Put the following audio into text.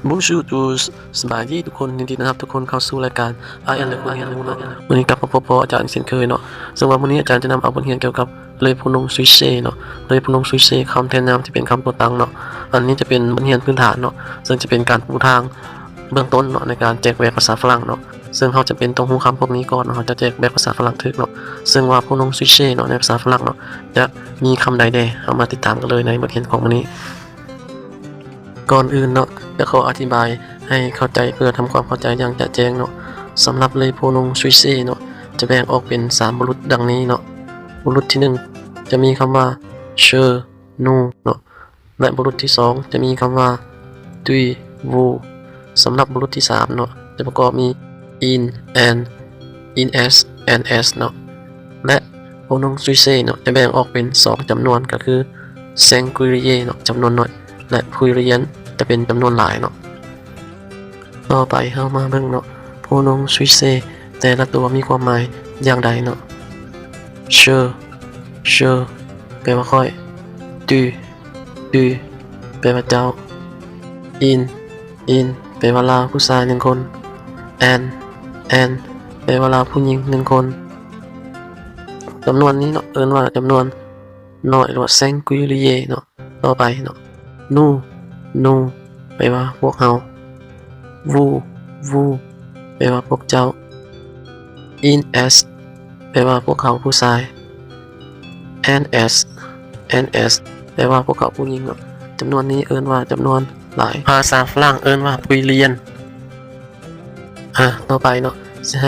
บูชูตูสสบายดีทุกคนยินดีนะครับทุกคนเข้าสู่รายการI am the ผู้เรียนรู้เนาะวันนี้กลับมาพบอาจารย์เช่นเคยเนาะซึ่งวันนี้อาจารย์จะนำเอาบทเรียนเกี่ยวกับเลยพูนงซุยเซ่เนาะเลยพูนงซุยเซ่คำแทนนามที่เป็นคำตัวตั้งเนาะอันนี้จะเป็นบทเรียนพื้นฐานเนาะซึ่งจะเป็นการปูทางเบื้องต้นเนาะในการแจกแบบภาษาฝรั่งเนาะซึ่งเขาจะเป็นต้องรู้คำพวกนี้ก่อนเนาะจะแจกแบบภาษาฝรั่งทึกเนาะซึ่งว่าพูนงซุยเซ่เนาะในภาษาฝรั่งเนาะจะมีคำใดแด่เอามาติดตามกันเลยในบทเรียนของวันนี้ก่อนอื่นเนาะจะขออธิบายให้เข้าใจเพื่อทำความเข้าใจอย่างจะแจ้งเนาะสำหรับเลยโพนงซุยเซ่เนาะจะแบ่งออกเป็น3บุรุษดังนี้เนาะบุรุษที่1จะมีคำว่าเชอนูเนาะและบุรุษที่2จะมีคำว่าตุยวูสำหรับบุรุษที่3เนาะจะประกอบมี in and in s and s เนาะและโพนงซุยเซ่เนาะจะแบ่งออกเป็น2จำนวนก็คือ singulier เนาะจำนวนน้อยและ pluriel จะเป็นจำนวนหลายเนาะต่อไปเข้ามาเบิ่งเนาะโพนงซุยเซ่แต่ละตัวมีความหมายอย่างใดเนาะเชอแปลว่าค่อยตูแปลว่าเจ้าอินแปลว่าเราผู้ชาย1คนแอนแปลว่าเราผู้หญิง1คนจำนวนนี้เนาะเอิ้นว่าจำนวนน้อยหรือว่า singulier เนาะต่อไปเนาะนูแปลว่าพวกเฮาวูแปลว่าพวกเจ้า in s แปลว่าพวกเขาผู้ชาย and s แปลว่าพวกเขาผู้หญิงเนาะจำนวนนี้เอิ้นว่าจำนวนหลายภาษาฝรั่งเอิ้นว่า pluriel ต่อไปเนาะจะให้